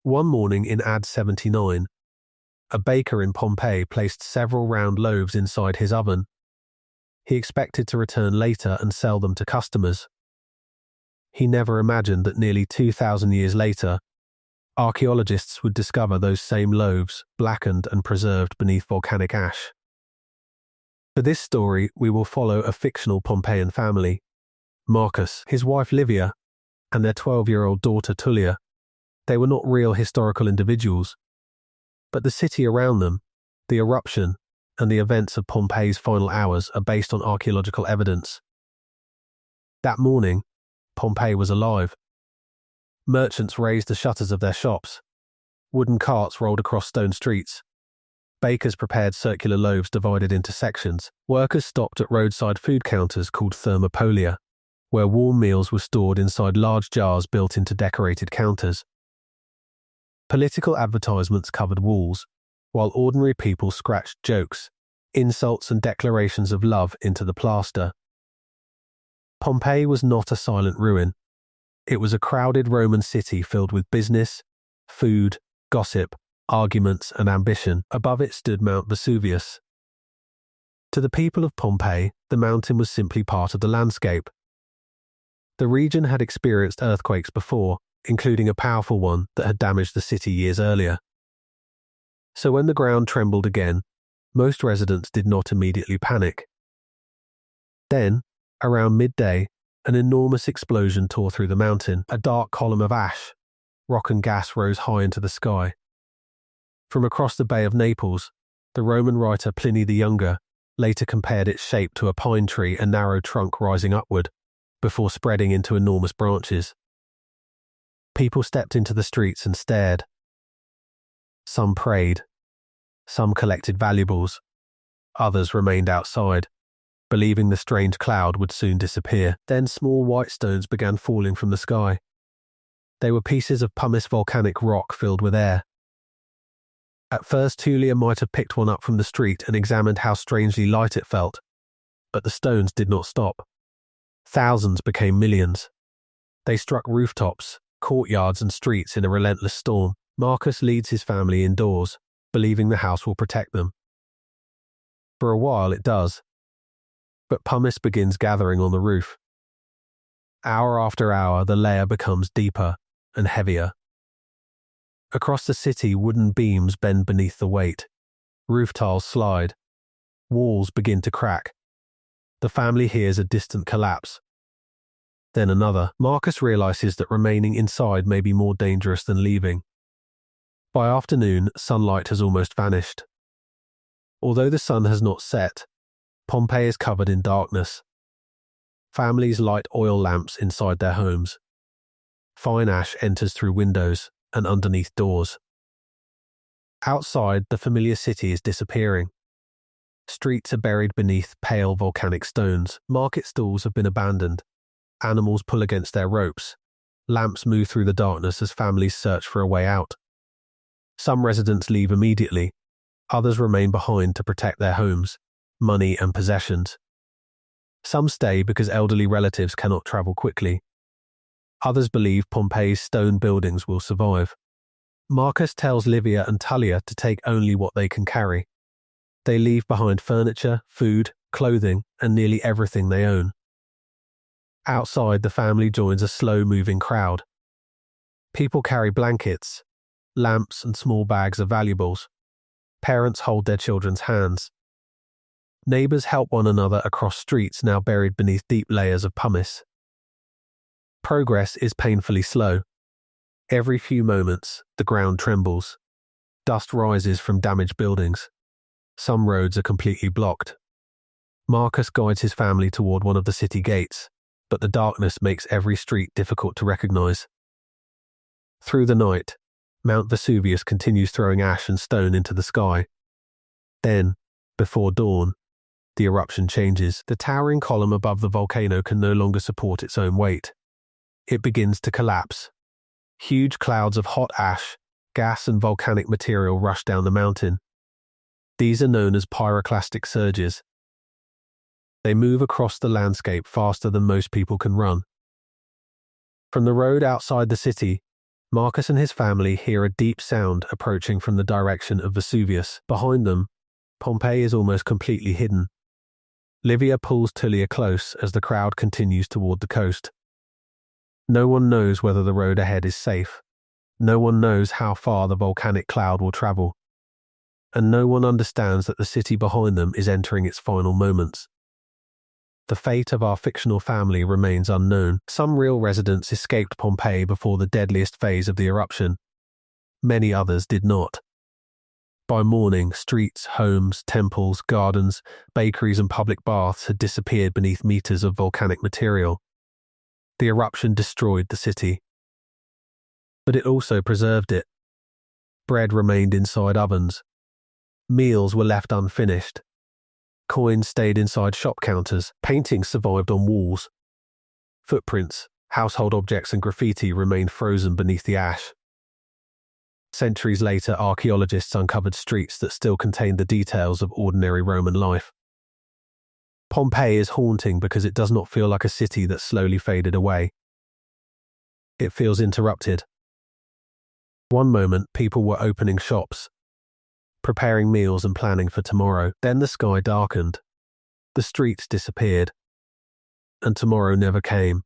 One morning in AD 79, a baker in Pompeii placed several round loaves inside his oven. He expected to return later and sell them to customers. He never imagined that nearly 2,000 years later, archaeologists would discover those same loaves blackened and preserved beneath volcanic ash. For this story, we will follow a fictional Pompeian family, Marcus, his wife Livia, and their 12-year-old daughter Tullia. They were not real historical individuals, but the city around them, the eruption, and the events of Pompeii's final hours are based on archaeological evidence. That morning, Pompeii was alive. Merchants raised the shutters of their shops. Wooden carts rolled across stone streets. Bakers prepared circular loaves divided into sections. Workers stopped at roadside food counters called thermopolia, where warm meals were stored inside large jars built into decorated counters. Political advertisements covered walls, while ordinary people scratched jokes, insults and declarations of love into the plaster. Pompeii was not a silent ruin. It was a crowded Roman city filled with business, food, gossip, arguments and ambition. Above it stood Mount Vesuvius. To the people of Pompeii, the mountain was simply part of the landscape. The region had experienced earthquakes before, including a powerful one that had damaged the city years earlier. So when the ground trembled again, most residents did not immediately panic. Then, around midday, an enormous explosion tore through the mountain. A dark column of ash, rock and gas rose high into the sky. From across the Bay of Naples, the Roman writer Pliny the Younger later compared its shape to a pine tree, a narrow trunk rising upward, before spreading into enormous branches. People stepped into the streets and stared. Some prayed. Some collected valuables. Others remained outside, believing the strange cloud would soon disappear. Then small white stones began falling from the sky. They were pieces of pumice volcanic rock filled with air. At first, Tullia might have picked one up from the street and examined how strangely light it felt, but the stones did not stop. Thousands became millions. They struck rooftops, courtyards and streets in a relentless storm. Marcus leads his family indoors, believing the house will protect them. For a while it does, but pumice begins gathering on the roof. Hour after hour, the layer becomes deeper and heavier. Across the city, wooden beams bend beneath the weight. Roof tiles slide. Walls begin to crack. The family hears a distant collapse. Then another. Marcus realizes that remaining inside may be more dangerous than leaving. By afternoon, sunlight has almost vanished. Although the sun has not set, Pompeii is covered in darkness. Families light oil lamps inside their homes. Fine ash enters through windows and underneath doors. Outside, the familiar city is disappearing. Streets are buried beneath pale volcanic stones. Market stalls have been abandoned. Animals pull against their ropes. Lamps move through the darkness as families search for a way out. Some residents leave immediately. Others remain behind to protect their homes, money and possessions. Some stay because elderly relatives cannot travel quickly. Others believe Pompeii's stone buildings will survive. Marcus tells Livia and Tullia to take only what they can carry. They leave behind furniture, food, clothing, and nearly everything they own. Outside, the family joins a slow-moving crowd. People carry blankets, lamps, and small bags of valuables. Parents hold their children's hands. Neighbors help one another across streets now buried beneath deep layers of pumice. Progress is painfully slow. Every few moments, the ground trembles. Dust rises from damaged buildings. Some roads are completely blocked. Marcus guides his family toward one of the city gates, but the darkness makes every street difficult to recognize. Through the night, Mount Vesuvius continues throwing ash and stone into the sky. Then, before dawn, the eruption changes. The towering column above the volcano can no longer support its own weight. It begins to collapse. Huge clouds of hot ash, gas and volcanic material rush down the mountain. These are known as pyroclastic surges. They move across the landscape faster than most people can run. From the road outside the city, Marcus and his family hear a deep sound approaching from the direction of Vesuvius. Behind them, Pompeii is almost completely hidden. Livia pulls Tullia close as the crowd continues toward the coast. No one knows whether the road ahead is safe. No one knows how far the volcanic cloud will travel. And no one understands that the city behind them is entering its final moments. The fate of our fictional family remains unknown. Some real residents escaped Pompeii before the deadliest phase of the eruption. Many others did not. By morning, streets, homes, temples, gardens, bakeries and public baths had disappeared beneath meters of volcanic material. The eruption destroyed the city. But it also preserved it. Bread remained inside ovens. Meals were left unfinished. Coins stayed inside shop counters. Paintings survived on walls. Footprints, household objects and graffiti remained frozen beneath the ash. Centuries later, archaeologists uncovered streets that still contained the details of ordinary Roman life. Pompeii is haunting because it does not feel like a city that slowly faded away. It feels interrupted. One moment, people were opening shops, preparing meals and planning for tomorrow. Then the sky darkened. The streets disappeared. And tomorrow never came.